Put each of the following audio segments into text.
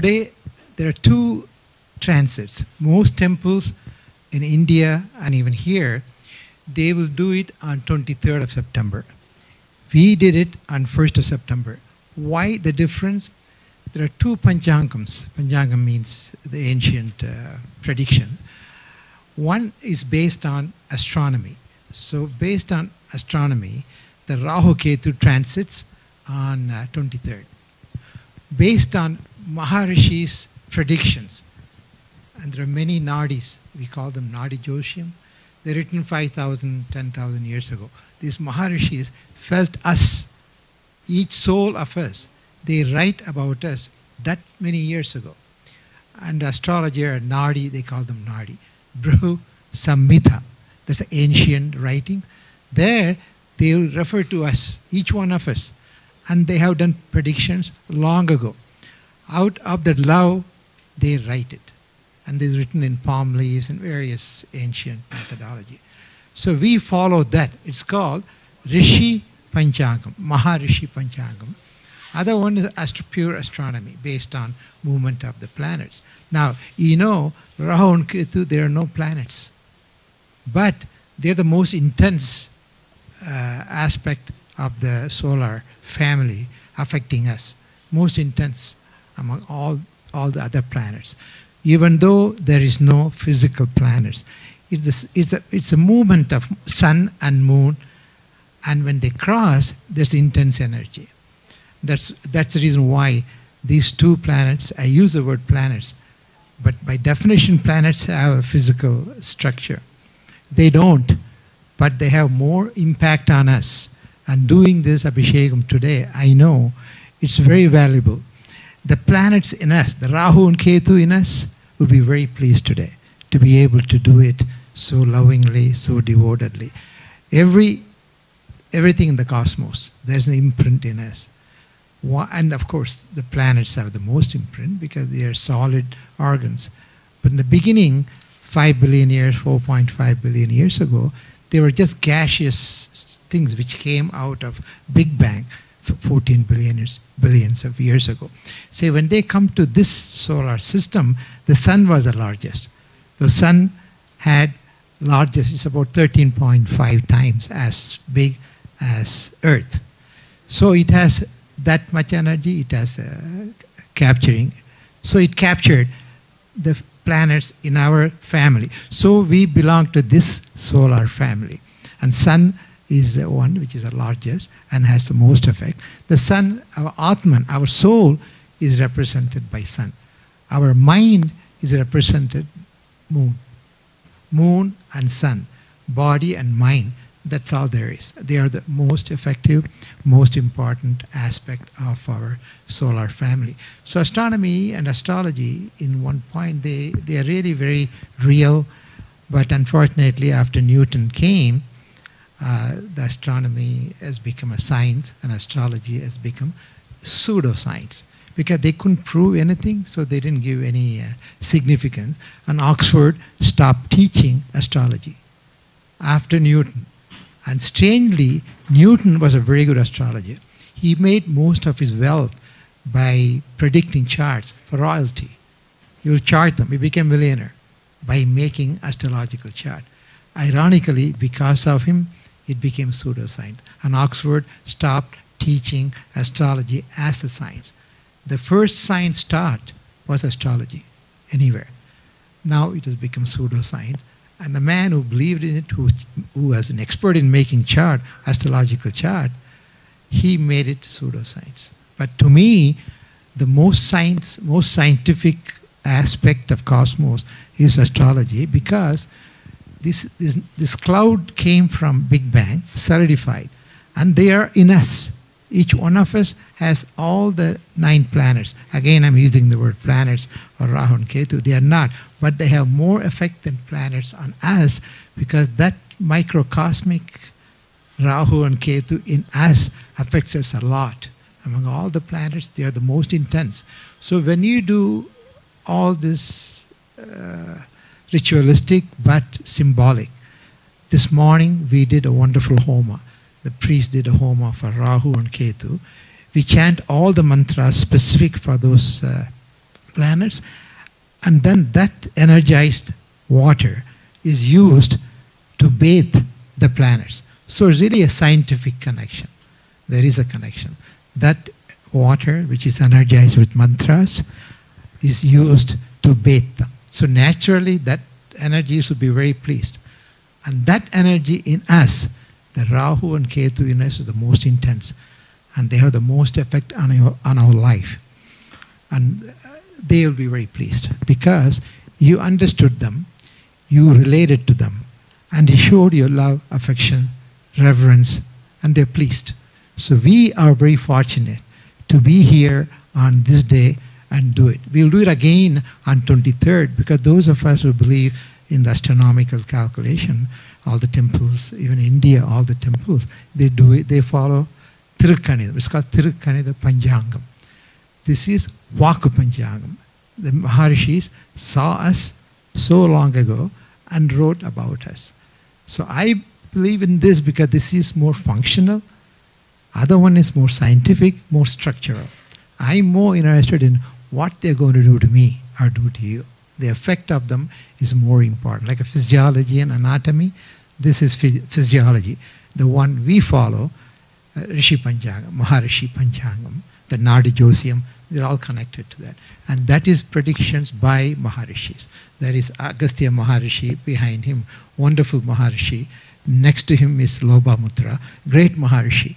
today there are two transits. Most temples in India and even here, they will do it on 23rd of September. We did it on 1st of September. Why the difference? There are two Panchangams. Panchangam means the ancient prediction. One is based on astronomy. So based on astronomy, the Rahu Kethu transits on 23rd. Based on Maharishi's predictions, and there are many nadis, we call them Nadi Joshim. They're written 5,000, 10,000 years ago. These Maharishis felt us, each soul of us. They write about us that many years ago. And astrologer, Nadi, they call them Nadi. Brihu Samhita, that's the ancient writing. There, they will refer to us, each one of us. And they have done predictions long ago. Out of that love, they write it. And it's written in palm leaves and various ancient methodology. So we follow that. It's called Rishi Panchangam, Maharishi Panchangam. Other one is pure astronomy based on movement of the planets. Now, you know, Rahu and Kethu, there are no planets. But they're the most intense aspect of the solar family affecting us. Most intense among all the other planets. Even though there is no physical planets. It's a movement of sun and moon, and when they cross, there's intense energy. That's the reason why these two planets, I use the word planets, but by definition planets have a physical structure. They don't, but they have more impact on us. And doing this Abhishekam today, I know it's very valuable. The planets in us, the Rahu and Kethu in us, would be very pleased today to be able to do it so lovingly, so devotedly. Everything in the cosmos, there's an imprint in us. And of course, the planets have the most imprint because they are solid organs. But in the beginning, 5 billion years, 4.5 billion years ago, they were just gaseous things which came out of Big Bang 14 billions of years ago. Say when they come to this solar system, the sun was the largest. The sun had largest, it's about 13.5 times as big as Earth. So it has that much energy, it has capturing. So it captured the planets in our family. So we belong to this solar family. And sun is the one which is the largest and has the most effect. The sun, our Atman, our soul, is represented by sun. Our mind is represented moon. Moon and sun, body and mind, that's all there is. They are the most effective, most important aspect of our solar family. So astronomy and astrology, in one point, they are really very real, but unfortunately after Newton came, the astronomy has become a science and astrology has become pseudoscience because they couldn't prove anything, so they didn't give any significance. And Oxford stopped teaching astrology after Newton. And strangely, Newton was a very good astrologer. He made most of his wealth by predicting charts for royalty. He would chart them. He became a millionaire by making astrological chart. Ironically, because of him, it became pseudoscience. And Oxford stopped teaching astrology as a science. The first science taught was astrology, anywhere. Now it has become pseudoscience. And the man who believed in it, who was an expert in making chart, astrological chart, he made it pseudoscience. But to me, the most scientific aspect of cosmos is astrology because this cloud came from Big Bang, solidified, and they are in us. Each one of us has all the 9 planets. Again, I'm using the word planets or Rahu and Kethu. They are not, but they have more effect than planets on us because that microcosmic Rahu and Kethu in us affects us a lot. Among all the planets, they are the most intense. So when you do all this ritualistic but symbolic, this morning we did a wonderful homa. The priest did a homa for Rahu and Kethu. We chant all the mantras specific for those planets, and then that energized water is used to bathe the planets. So it's really a scientific connection. There is a connection. That water, which is energized with mantras, is used to bathe them. So naturally, that energy should be very pleased. And that energy in us, the Rahu and Kethu in us, is the most intense. And they have the most effect on our life. And they will be very pleased because you understood them, you related to them, and you showed your love, affection, reverence, and they're pleased. So we are very fortunate to be here on this day and do it. We'll do it again on 23rd because those of us who believe in the astronomical calculation, all the temples, even India, all the temples, they do it, they follow Tirukanida. It's called Tirukanida Panchangam. This is Vaakiya Panchangam. The Maharishis saw us so long ago and wrote about us. So I believe in this because this is more functional. Other one is more scientific, more structural. I'm more interested in what they're going to do to me or do to you. The effect of them is more important. Like a physiology and anatomy, this is physiology. The one we follow, Rishi Panchangam, Maharishi Panchangam, the Nadi Josiam, they're all connected to that. And that is predictions by Maharishis. There is Agastya Maharishi behind him, wonderful Maharishi. Next to him is Lobamutra, great Maharishi.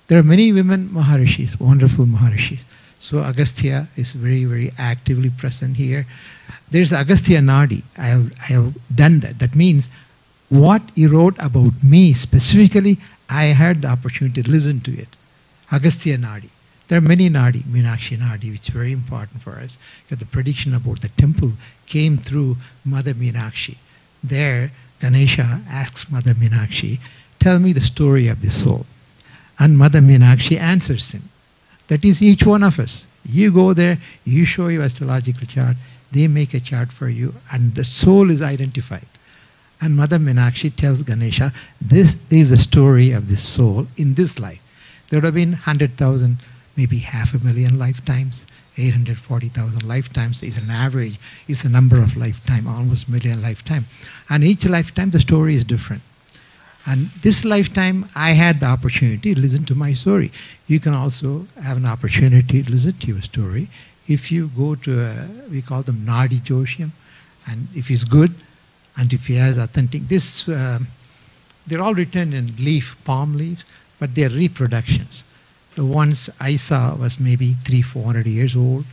There are many women Maharishis, wonderful Maharishis. So Agastya is very, very actively present here. There's Agastya Nadi. I have done that. That means what he wrote about me specifically, I had the opportunity to listen to it. Agastya Nadi. There are many Nadi, Meenakshi Nadi, which is very important for us. Because the prediction about the temple came through Mother Meenakshi. There, Ganesha asks Mother Meenakshi, tell me the story of the soul. And Mother Meenakshi answers him. That is each one of us. You go there, you show your astrological chart, they make a chart for you, and the soul is identified. And Mother Meenakshi tells Ganesha, this is the story of this soul in this life. There would have been 100,000, maybe 500,000 lifetimes, 840,000 lifetimes is an average, is the number of lifetime, almost million lifetime. And each lifetime the story is different. And this lifetime, I had the opportunity to listen to my story. You can also have an opportunity to listen to your story. If you go to, we call them Nadi Joshiam, and if he's good, and if he has authentic, they're all written in palm leaves, but they're reproductions. The ones I saw was maybe 300-400 years old,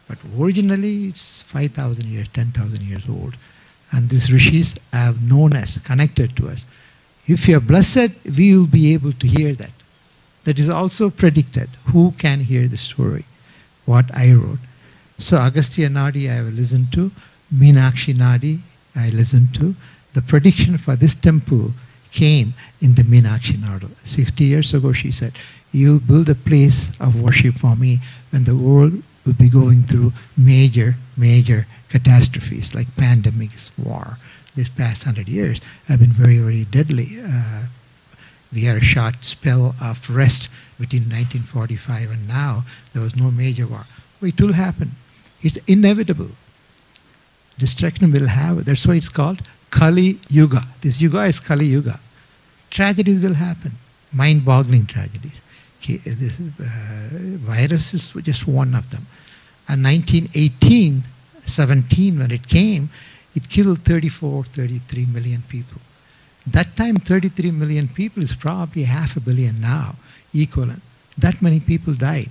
but originally it's 5,000 years, 10,000 years old. And these rishis have known us, connected to us. If you are blessed, we will be able to hear that. That is also predicted. Who can hear the story? What I wrote. So Agastya Nadi I have listened to. Meenakshi Nadi I listened to. The prediction for this temple came in the Meenakshi Nadi. 60 years ago she said, you will build a place of worship for me when the world will be going through major, major catastrophes like pandemics, war. This past 100 years have been very, very deadly. We had a short spell of rest between 1945 and now. There was no major war. But it will happen. It's inevitable. Destruction will happen. That's why it's called Kali Yuga. This Yuga is Kali Yuga. Tragedies will happen. Mind-boggling tragedies. This virus is just one of them. And 1917, when it came, it killed 33 million people. That time, 33 million people is probably 500 million now, equivalent. That many people died.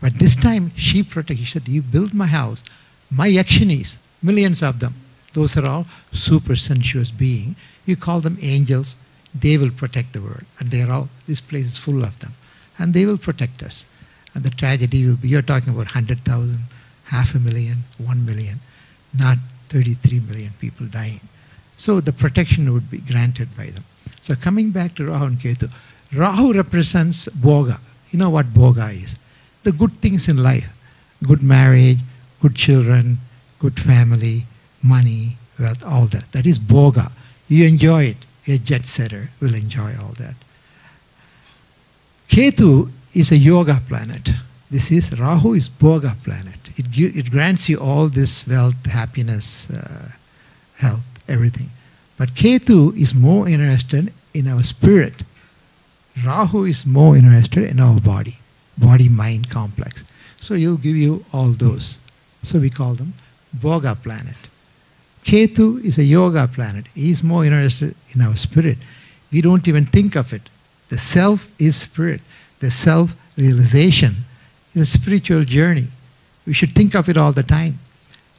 But this time, she protected. She said, you build my house. My yakshinis, millions of them, those are all super sensuous beings. You call them angels. They will protect the world. And they are all, this place is full of them. And they will protect us. And the tragedy will be, you're talking about 100,000, 500,000, 1 million, not 33 million people dying. So the protection would be granted by them. So coming back to Rahu and Kethu, Rahu represents Bhoga. You know what Bhoga is? The good things in life. Good marriage, good children, good family, money, wealth, all that. That is Bhoga. You enjoy it. A jet setter will enjoy all that. Kethu is a yoga planet. This is, Rahu is Bhoga planet. It grants you all this wealth, happiness, health, everything. But Kethu is more interested in our spirit. Rahu is more interested in our body-mind complex. So he'll give you all those. So we call them Bhoga planet. Kethu is a yoga planet. He's more interested in our spirit. We don't even think of it. The self is spirit. The self-realization is a spiritual journey. We should think of it all the time.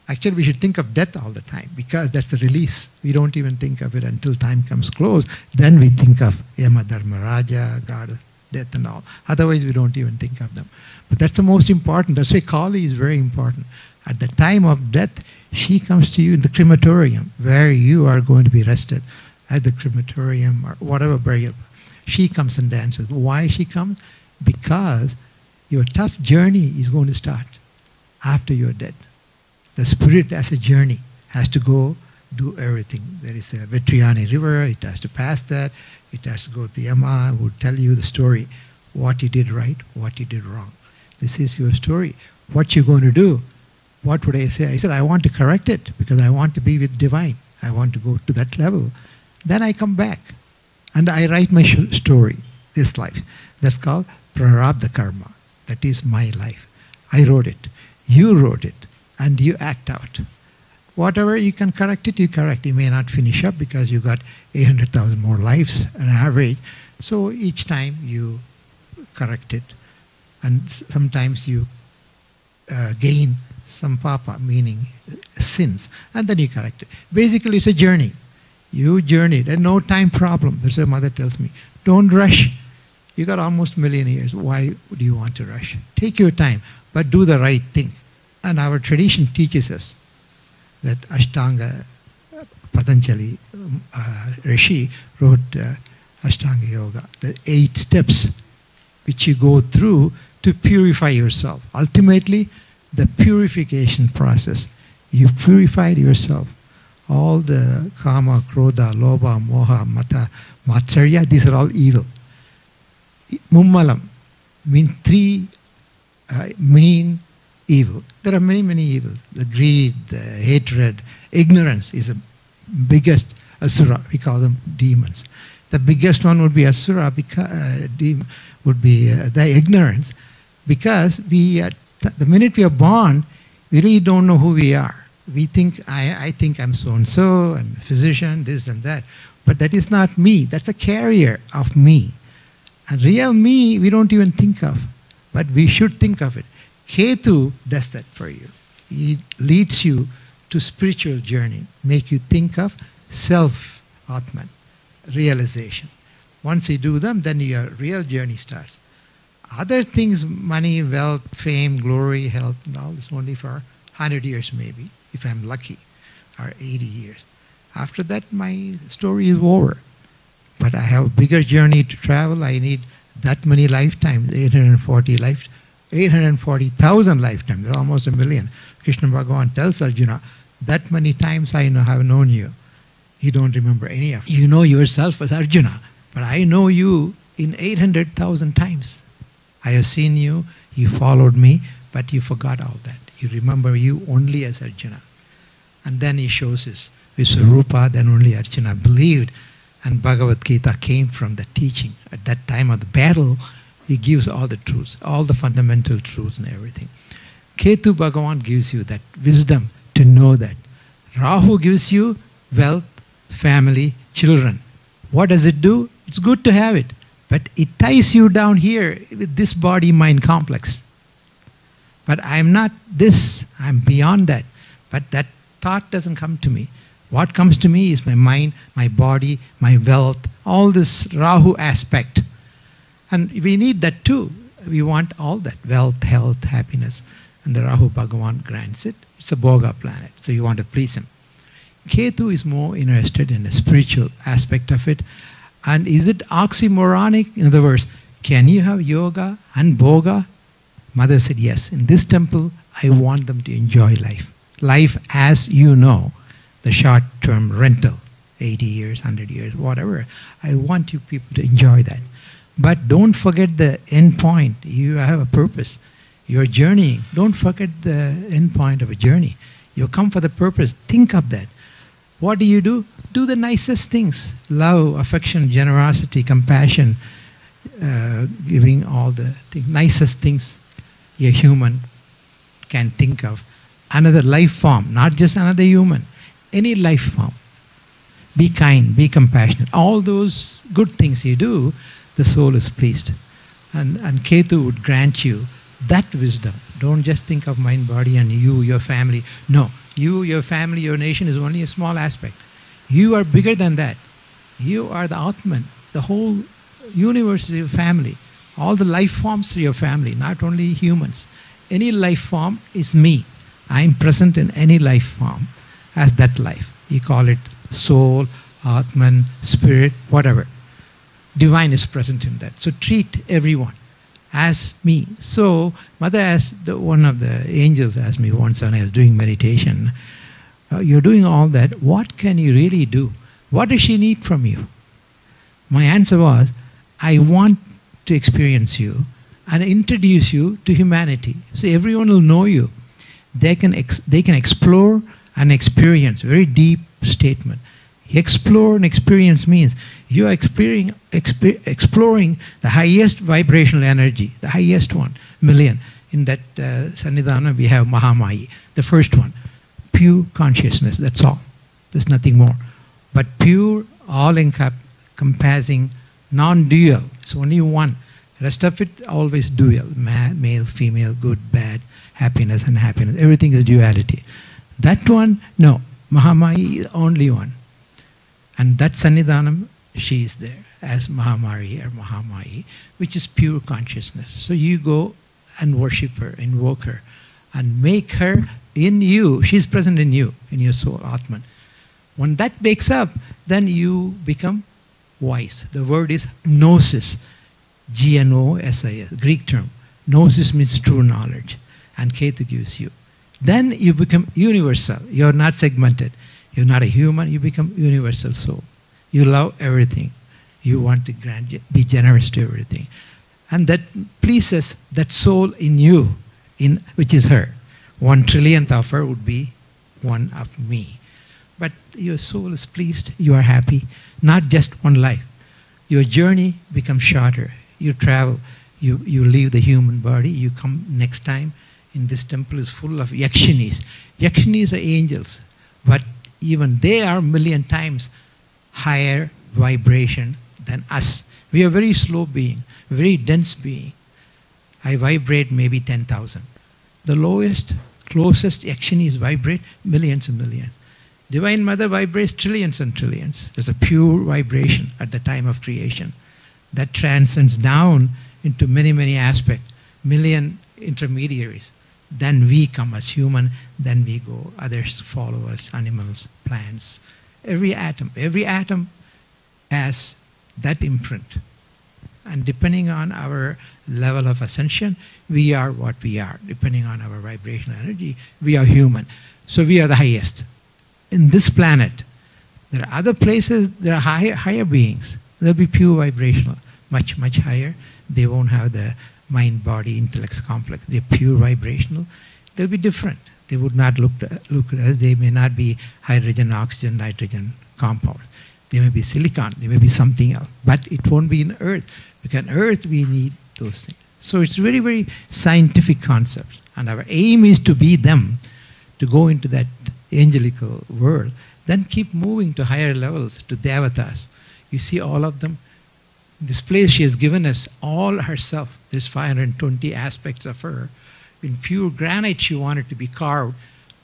Actually, we should think of death all the time because that's the release. We don't even think of it until time comes close. Then we think of Yama Dharmaraja, God, death and all. Otherwise, we don't even think of them. But that's the most important. That's why Kali is very important. At the time of death, she comes to you in the crematorium where you are going to be rested at the crematorium or whatever burial. She comes and dances. Why she comes? Because your tough journey is going to start after you're dead. The spirit as a journey has to go do everything. There is a Vetriani river, it has to pass that, it has to go to Yama, who will tell you the story, what you did right, what you did wrong. This is your story. What you're going to do. What would I say? I said, I want to correct it because I want to be with divine. I want to go to that level. Then I come back and I write my story, this life. That's called Prarabdha Karma. That is my life. I wrote it. You wrote it. And you act out. Whatever you can correct it, you correct. You may not finish up because you got 800,000 more lives on average. So each time you correct it. And sometimes you gain some papa, meaning sins. And then you correct it. Basically, it's a journey. You journeyed. And no time problem. That's what mother tells me. Don't rush. You got almost a million years. Why do you want to rush? Take your time, but do the right thing. And our tradition teaches us that Ashtanga, Patanjali Rishi wrote Ashtanga Yoga, the 8 steps which you go through to purify yourself. Ultimately, the purification process. You purified yourself. All the kama, krodha, lobha, moha, mata, matsarya, these are all evil. Mummalam means 3 main evil. There are many, many evils. The greed, the hatred, ignorance is the biggest asura. We call them demons. The biggest one would be asura, would be the ignorance. Because the minute we are born, we really don't know who we are. We think, I think I'm so-and-so, I'm a physician, this and that. But that is not me. That's a carrier of me. And real me, we don't even think of. But we should think of it. Kethu does that for you. He leads you to spiritual journey, make you think of self, Atman, realization. Once you do them, then your real journey starts. Other things, money, wealth, fame, glory, health, and all, is only for 100 years maybe, if I'm lucky, or 80 years. After that, my story is over. But I have a bigger journey to travel. I need that many lifetimes, 840,000 lifetimes, that's almost a million. Krishna Bhagavan tells Arjuna, that many times I have known you. You don't remember any of it. You know yourself as Arjuna, but I know you in 800,000 times. I have seen you, you followed me, but you forgot all that. You remember you only as Arjuna. And then he shows his Swarupa, then only Arjuna believed. And Bhagavad Gita came from the teaching. At that time of the battle, he gives all the truths, all the fundamental truths and everything. Kethu Bhagavan gives you that wisdom to know that. Rahu gives you wealth, family, children. What does it do? It's good to have it. But it ties you down here with this body-mind complex. But I'm not this, I'm beyond that. But that thought doesn't come to me. What comes to me is my mind, my body, my wealth, all this Rahu aspect. And we need that too. We want all that, wealth, health, happiness. And the Rahu Bhagavan grants it. It's a Bhoga planet, so you want to please him. Kethu is more interested in the spiritual aspect of it. And is it oxymoronic? In other words, can you have yoga and Bhoga? Mother said, yes. In this temple, I want them to enjoy life. Life as you know, the short-term rental, 80 years, 100 years, whatever. I want you people to enjoy that. But don't forget the end point. You have a purpose. You're journeying. Don't forget the end point of a journey. You come for the purpose. Think of that. What do? Do the nicest things. Love, affection, generosity, compassion, giving all the nicest things a human can think of. Another life form, not just another human. Any life form. Be kind, be compassionate. All those good things you do, the soul is pleased. And Kethu would grant you that wisdom. Don't just think of mind, body, and you, your family. No. You, your family, your nation is only a small aspect. You are bigger than that. You are the Atman. The whole universe is your family. All the life forms are your family, not only humans. Any life form is me. I am present in any life form as that life. You call it soul, Atman, spirit, whatever. Divine is present in that. So treat everyone as me. So Mother asked, one of the angels asked me once when I was doing meditation, you're doing all that, what can you really do? What does she need from you? My answer was, I want to experience you and introduce you to humanity. So everyone will know you. They can explore and experience. Very deep statement. Explore and experience means you are exploring the highest vibrational energy, the highest one, million. In that Sannidhana we have Mahamaya, the first one. Pure consciousness, that's all. There's nothing more. But pure, all-encompassing, non-dual. It's only one. The rest of it always dual. Male, female, good, bad, happiness, unhappiness. Everything is duality. That one, no. Mahamaya is only one. And that Sannidhanam, she is there as Mahamari or Mahamaya, which is pure consciousness. So you go and worship her, invoke her, and make her in you. She's present in you, in your soul, Atman. When that wakes up, then you become wise. The word is Gnosis, Gnosis, Greek term. Gnosis means true knowledge, and Kethu gives you. Then you become universal. You're not segmented. You're not a human, you become universal soul. You love everything. You want to be generous to everything. And that pleases that soul in you, which is her. 1 trillionth of her would be one of me. But your soul is pleased, you are happy, not just one life. Your journey becomes shorter. You travel, you leave the human body, you come next time. In this temple is full of yakshinis. Yakshinis are angels, but even they are 1,000,000 times higher vibration than us. We are very slow being, very dense being. I vibrate maybe 10,000. The lowest, closest yakshinis vibrate millions and millions. Divine Mother vibrates trillions and trillions. There's a pure vibration at the time of creation that transcends down into many, many aspects, 1,000,000 intermediaries. Then we come as human, then we go, others follow us, animals, plants. Every atom has that imprint. And depending on our level of ascension, we are what we are. Depending on our vibrational energy, we are human. So we are the highest. In this planet, there are other places, there are higher beings. They'll be pure vibrational, much, much higher. They won't have the mind, body, intellect complex. They're pure vibrational. They'll be different. They would not look at us. They may not be hydrogen, oxygen, nitrogen compounds. They may be silicon. They may be something else. But it won't be in Earth. Because in Earth we need those things. So it's very, very scientific concepts. And our aim is to be them, to go into that angelical world, then keep moving to higher levels, to devatas. You see all of them. This place she has given us all herself. There's 520 aspects of her. In pure granite she wanted to be carved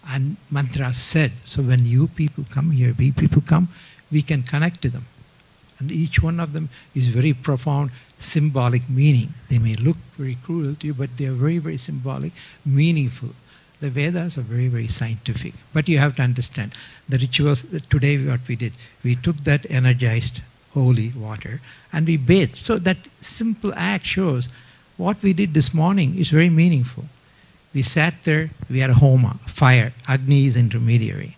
and mantras said. So when you people come here, we people come, we can connect to them. And each one of them is very profound symbolic meaning. They may look very cruel to you, but they are very, very symbolic, meaningful. The Vedas are very, very scientific. But you have to understand the rituals. Today what we did, we took that energized holy water and we bathed. So that simple act shows what we did this morning is very meaningful. We sat there, we had a homa, fire, Agni is intermediary.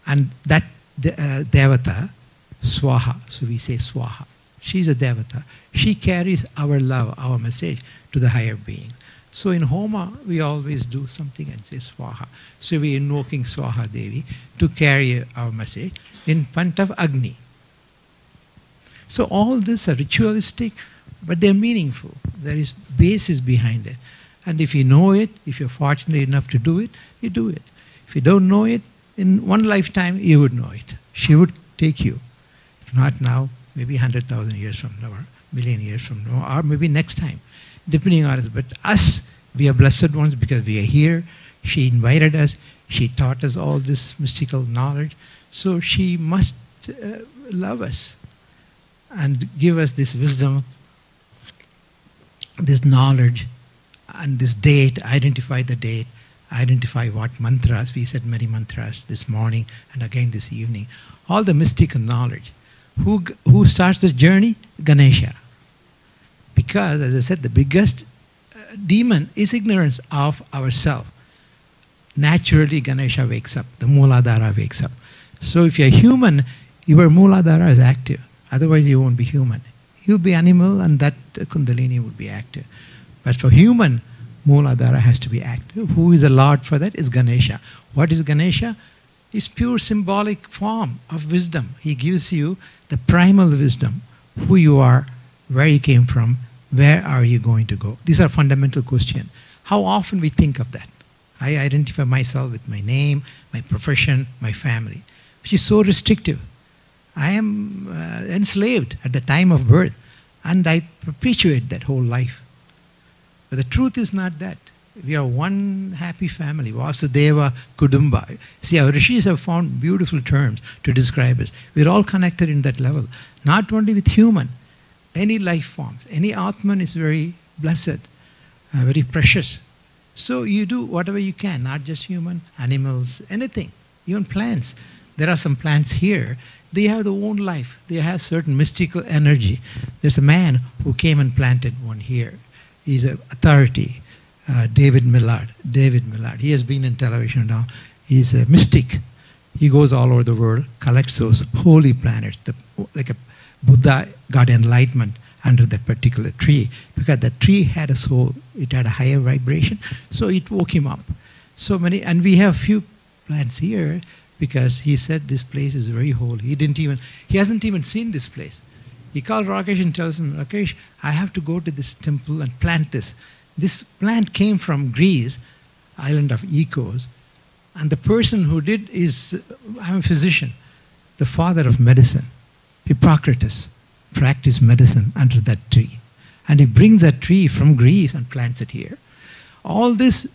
And that Devata, Swaha, so we say Swaha. She's a Devata. She carries our love, our message to the higher being. So in Homa, we always do something and say Swaha. So we are invoking Swaha Devi to carry our message in front of Agni. So all this are ritualistic, but they're meaningful. There is basis behind it. And if you know it, if you're fortunate enough to do it, you do it. If you don't know it, in one lifetime, you would know it. She would take you. If not now, maybe 100,000 years from now, or million years from now, or maybe next time, depending on us. But us, we are blessed ones because we are here. She invited us. She taught us all this mystical knowledge. So she must love us and give us this wisdom, this knowledge, and this date, identify the date, identify what mantras. We said many mantras this morning and again this evening. All the mystical knowledge. Who starts the journey? Ganesha. Because, as I said, the biggest demon is ignorance of ourselves. Naturally, Ganesha wakes up. The Mooladhara wakes up. So if you're human, your Mooladhara is active. Otherwise, you won't be human. You'll be animal and that Kundalini would be active. But for human, Mooladhara has to be active. Who is the Lord for that? Is Ganesha. What is Ganesha? It's pure symbolic form of wisdom. He gives you the primal wisdom, who you are, where you came from, where are you going to go. These are fundamental questions. How often we think of that? I identify myself with my name, my profession, my family, which is so restrictive. I am enslaved at the time of birth, and I perpetuate that whole life. But the truth is not that. We are one happy family, Vasudeva Kudumba. See, our rishis have found beautiful terms to describe us. We're all connected in that level, not only with human, any life forms. Any Atman is very blessed, very precious. So you do whatever you can, not just human, animals, anything, even plants. There are some plants here. They have their own life. They have certain mystical energy. There's a man who came and planted one here. He's an authority, David Millard. David Millard. He has been in television now. He's a mystic. He goes all over the world, collects those holy planets. Like a Buddha got enlightenment under that particular tree because that tree had a soul. It had a higher vibration, so it woke him up. So many, and we have few plants here because he said this place is very holy. He hasn't even seen this place. He called Rakesh and tells him, Rakesh, I have to go to this temple and plant this. This plant came from Greece, island of Ecos, and the person who did is, I'm a physician, the father of medicine, Hippocrates, practiced medicine under that tree. And he brings that tree from Greece and plants it here. All this,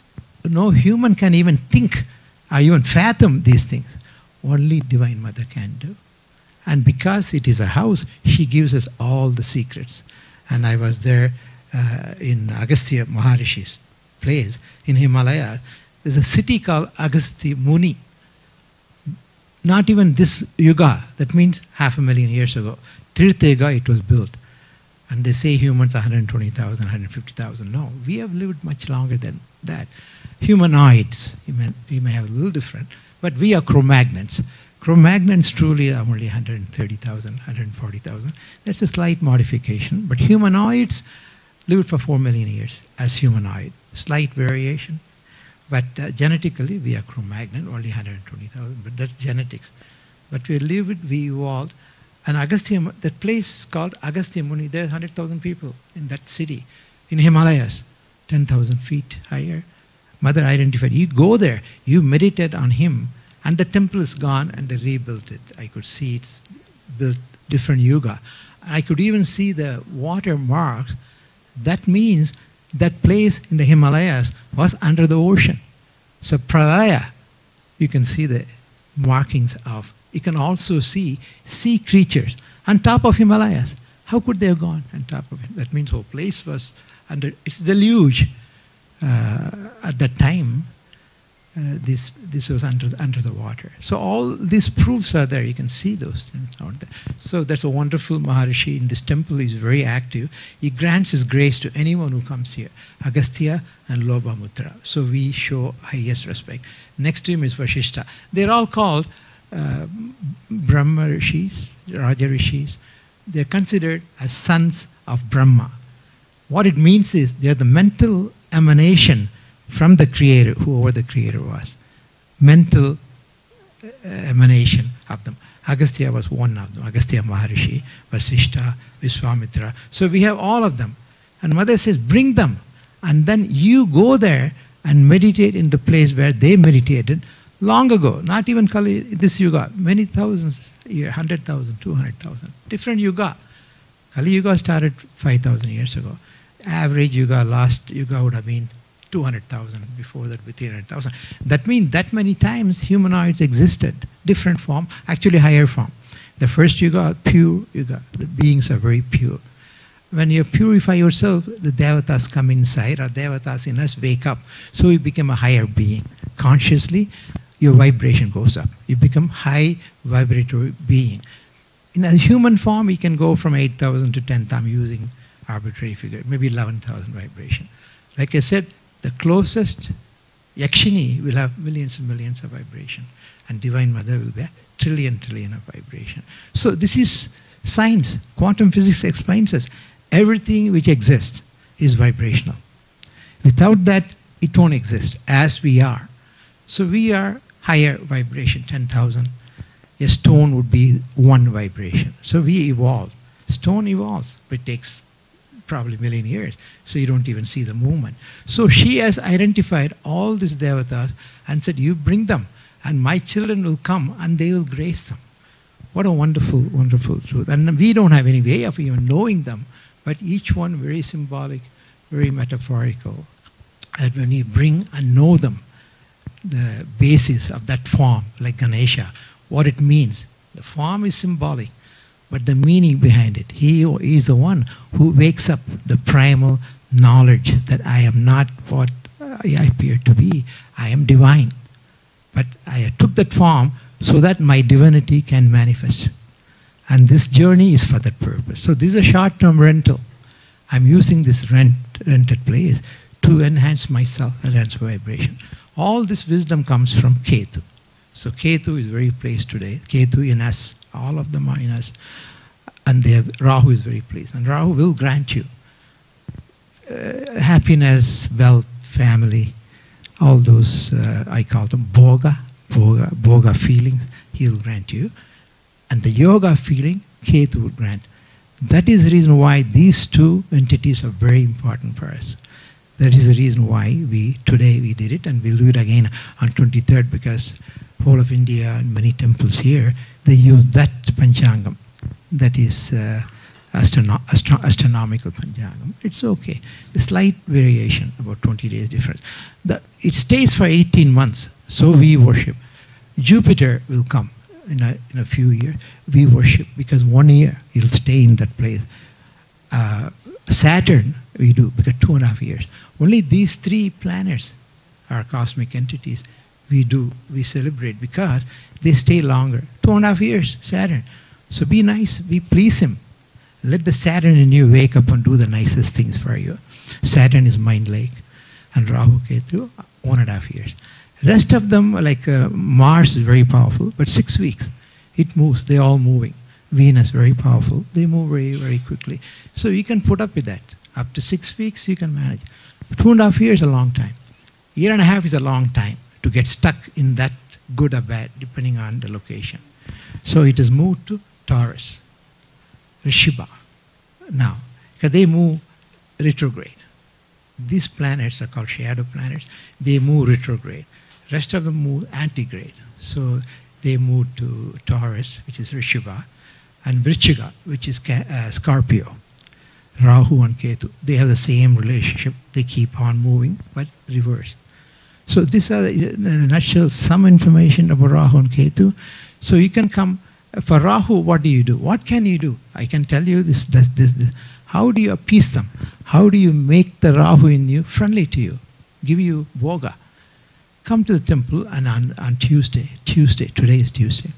no human can even think or even fathom these things. Only Divine Mother can do. And because it is her house, she gives us all the secrets. And I was there in Agastya Maharishi's place in Himalaya. There's a city called Agastya Muni. Not even this yuga, that means 500,000 years ago. Tirtha Yuga, it was built. And they say humans are 120,000, 150,000. No, we have lived much longer than that. Humanoids, you may have a little different, but we are Cro-Magnons. Cro-Magnons truly are only 130,000, 140,000. That's a slight modification. But humanoids lived for 4 million years as humanoid. Slight variation. But genetically, we are Cro-Magnon, only 120,000. But that's genetics. But we lived, we evolved. And Agastya, that place is called Agastya Muni. There are 100,000 people in that city, in Himalayas, 10,000 feet higher. Mother identified. You go there, you meditate on him, and the temple is gone, and they rebuilt it. I could see it's built different yuga. I could even see the water marks. That means that place in the Himalayas was under the ocean. So Pralaya, you can see the markings of. You can also see sea creatures on top of Himalayas. How could they have gone on top of it? That means the whole place was under, it's deluge. At that time, this was under the water. So all these proofs are there. You can see those things out there. So that's a wonderful Maharishi in this temple. He's very active. He grants his grace to anyone who comes here. Agastya and Lobamutra. So we show highest respect. Next to him is Vashishta. They're all called Brahma Rishis, Raja Rishis. They're considered as sons of Brahma. What it means is they're the mental emanation from the Creator, whoever the Creator was. Mental emanation of them. Agastya was one of them. Agastya Maharishi, Vasishta, Viswamitra. So we have all of them. And Mother says, bring them. And then you go there and meditate in the place where they meditated long ago. Not even Kali, this Yuga. Many thousands, 100,000, 200,000. Different Yuga. Kali Yuga started 5,000 years ago. Average Yuga, last Yuga would have been 200,000, before that with 300,000. That means that many times humanoids existed, different form, actually higher form. The first Yuga, pure Yuga, the beings are very pure. When you purify yourself, the devatas come inside, or devatas in us wake up. So you become a higher being. Consciously, your vibration goes up. You become high vibratory being. In a human form, you can go from 8,000 to 10,000 using arbitrary figure, maybe 11,000 vibration. Like I said, the closest Yakshini will have millions and millions of vibration, and Divine Mother will be a trillion of vibration. So this is science. Quantum physics explains us. Everything which exists is vibrational. Without that, it won't exist, as we are. So we are higher vibration, 10,000. A stone would be one vibration. So we evolve. Stone evolves, but it takes probably a million years. So you don't even see the movement. So she has identified all these devatas and said, you bring them, and my children will come and they will grace them. What a wonderful, wonderful truth. And we don't have any way of even knowing them, but each one very symbolic, very metaphorical. And when you bring and know them, the basis of that form, like Ganesha, what it means. The form is symbolic, but the meaning behind it. He is the one who wakes up the primal knowledge that I am not what I appear to be. I am divine. But I took that form so that my divinity can manifest. And this journey is for that purpose. So this is a short-term rental. I'm using this rented place to enhance myself, enhance my vibration. All this wisdom comes from Kethu. So Kethu is very placed today. Kethu in us. All of them are in us. And Rahu is very pleased. And Rahu will grant you happiness, wealth, family, all those, I call them bhoga feelings, he will grant you. And the yoga feeling, Kethu will grant. That is the reason why these two entities are very important for us. That is the reason why today we did it, and we'll do it again on 23rd, because whole of India and many temples here, they use that Panchangam. That is astronomical Panchangam. It's okay. The slight variation, about 20 days difference. It stays for 18 months, so we worship. Jupiter will come in a few years. We worship because 1 year it'll stay in that place. Saturn we do because 2.5 years. Only these three planets are cosmic entities. We celebrate because they stay longer. 2.5 years, Saturn. So be nice, please him. Let the Saturn in you wake up and do the nicest things for you. Saturn is mind lake, and Rahu Kethu, 1.5 years. Rest of them, like Mars is very powerful, but 6 weeks. It moves, they're all moving. Venus, very powerful. They move very, very quickly. So you can put up with that. Up to 6 weeks, you can manage. 2.5 years is a long time. 1.5 years is a long time to get stuck in that good or bad, depending on the location. So it is moved to Taurus, Rishabha. Now, because they move retrograde. These planets are called shadow planets. They move retrograde. Rest of them move antigrade. So they move to Taurus, which is Rishabha, and Vrichiga, which is Scorpio. Rahu and Kethu, they have the same relationship. They keep on moving, but reverse. So these are, in a nutshell, some information about Rahu and Kethu. So you can come. For Rahu, what do? What can you do? I can tell you this. How do you appease them? How do you make the Rahu in you friendly to you? Give you bhoga. Come to the temple, and on Tuesday, today is Tuesday,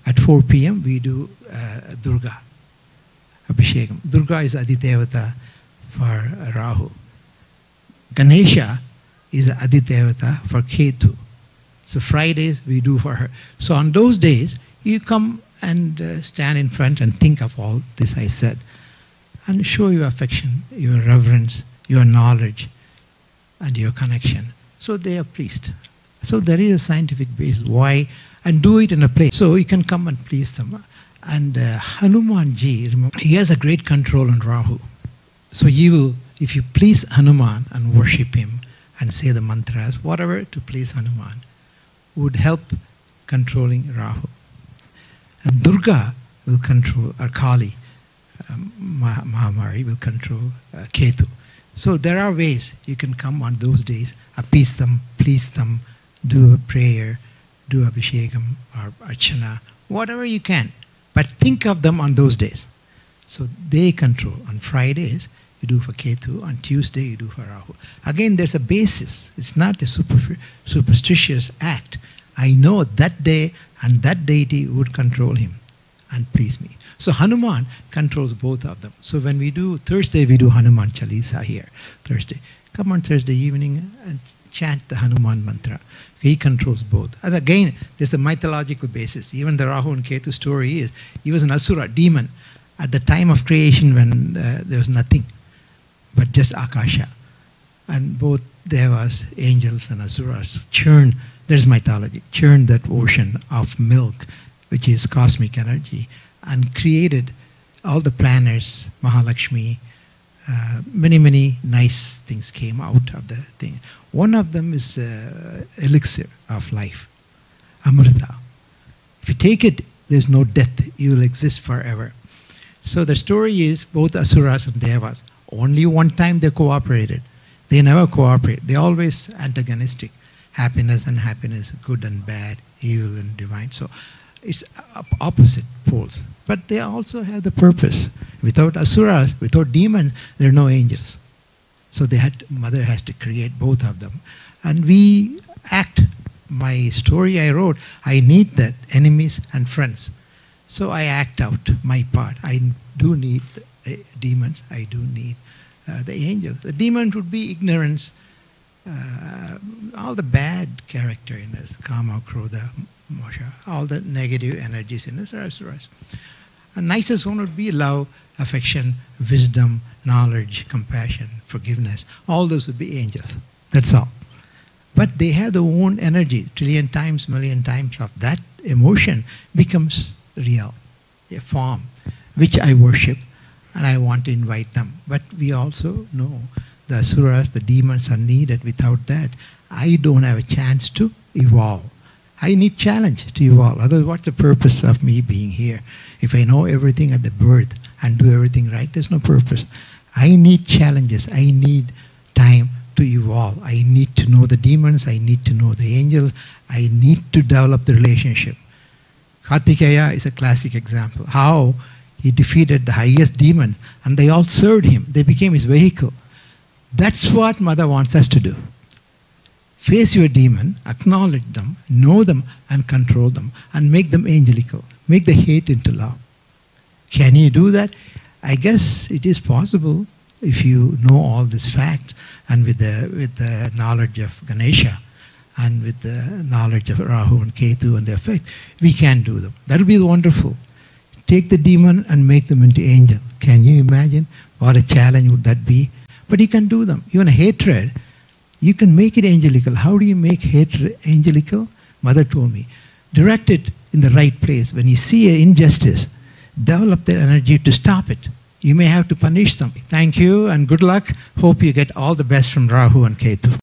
at 4 p.m. we do Durga Abhishekam. Durga is Adidevata for Rahu. Ganesha is Adidevata for Kethu. So Fridays we do for her. So on those days, you come and stand in front and think of all this I said, and show your affection, your reverence, your knowledge, and your connection. So they are pleased. So there is a scientific base why, and do it in a place so you can come and please them. And Hanumanji, remember, he has a great control on Rahu. So you will, if you please Hanuman and worship him and say the mantras, whatever to please Hanuman, would help controlling Rahu. And Durga will control, or Kali, Mahamari will control Kethu. So there are ways you can come on those days, appease them, please them, do a prayer, do abhishekam or archana, whatever you can. But think of them on those days. So they control. On Fridays, you do for Kethu. On Tuesday, you do for Rahu. Again, there's a basis. It's not a superstitious act. I know that day and that deity would control him and please me. So Hanuman controls both of them. So when we do Thursday, we do Hanuman Chalisa here. Thursday. Come on Thursday evening and chant the Hanuman mantra. He controls both. And again, there's a mythological basis. Even the Rahu and Kethu story is, he was an asura, demon, at the time of creation when there was nothing but just Akasha. And both Devas, angels and asuras churn, there's mythology, churned that ocean of milk, which is cosmic energy, and created all the planets, Mahalakshmi, many nice things came out of the thing. One of them is elixir of life, Amrita. If you take it, there's no death. You will exist forever. So the story is both Asuras and Devas. Only one time they cooperated. They never cooperate. They're always antagonistic. Happiness and happiness, good and bad, evil and divine. So it's opposite poles. But they also have the purpose. Without Asuras, without demons, there are no angels. So mother has to create both of them. And we act. My story I wrote, I need that, enemies and friends. So I act out my part. I do need demons. I do need the angels. The demon would be ignorance, all the bad character in us, Kama, Krodha, Mosha, all the negative energies in us are Asuras. A nicest one would be love, affection, wisdom, knowledge, compassion, forgiveness. All those would be angels. That's all. But they have their own energy. Trillion times, million times of that emotion becomes real, a form, which I worship and I want to invite them. But we also know the asuras, the demons are needed. Without that, I don't have a chance to evolve. I need challenge to evolve. Otherwise, what's the purpose of me being here? If I know everything at the birth and do everything right, there's no purpose. I need challenges. I need time to evolve. I need to know the demons. I need to know the angels. I need to develop the relationship. Kartikeya is a classic example. How he defeated the highest demon and they all served him. They became his vehicle. That's what Mother wants us to do. Face your demon, acknowledge them, know them and control them and make them angelical. Make the hate into love. Can you do that? I guess it is possible if you know all these facts and with the knowledge of Ganesha and with the knowledge of Rahu and Kethu and the effect, we can do them. That will be wonderful. Take the demon and make them into angel. Can you imagine what a challenge would that be? But you can do them. Even hatred, you can make it angelical. How do you make hatred angelical? Mother told me, direct it in the right place. When you see an injustice, develop the energy to stop it. You may have to punish them. Thank you and good luck. Hope you get all the best from Rahu and Kethu.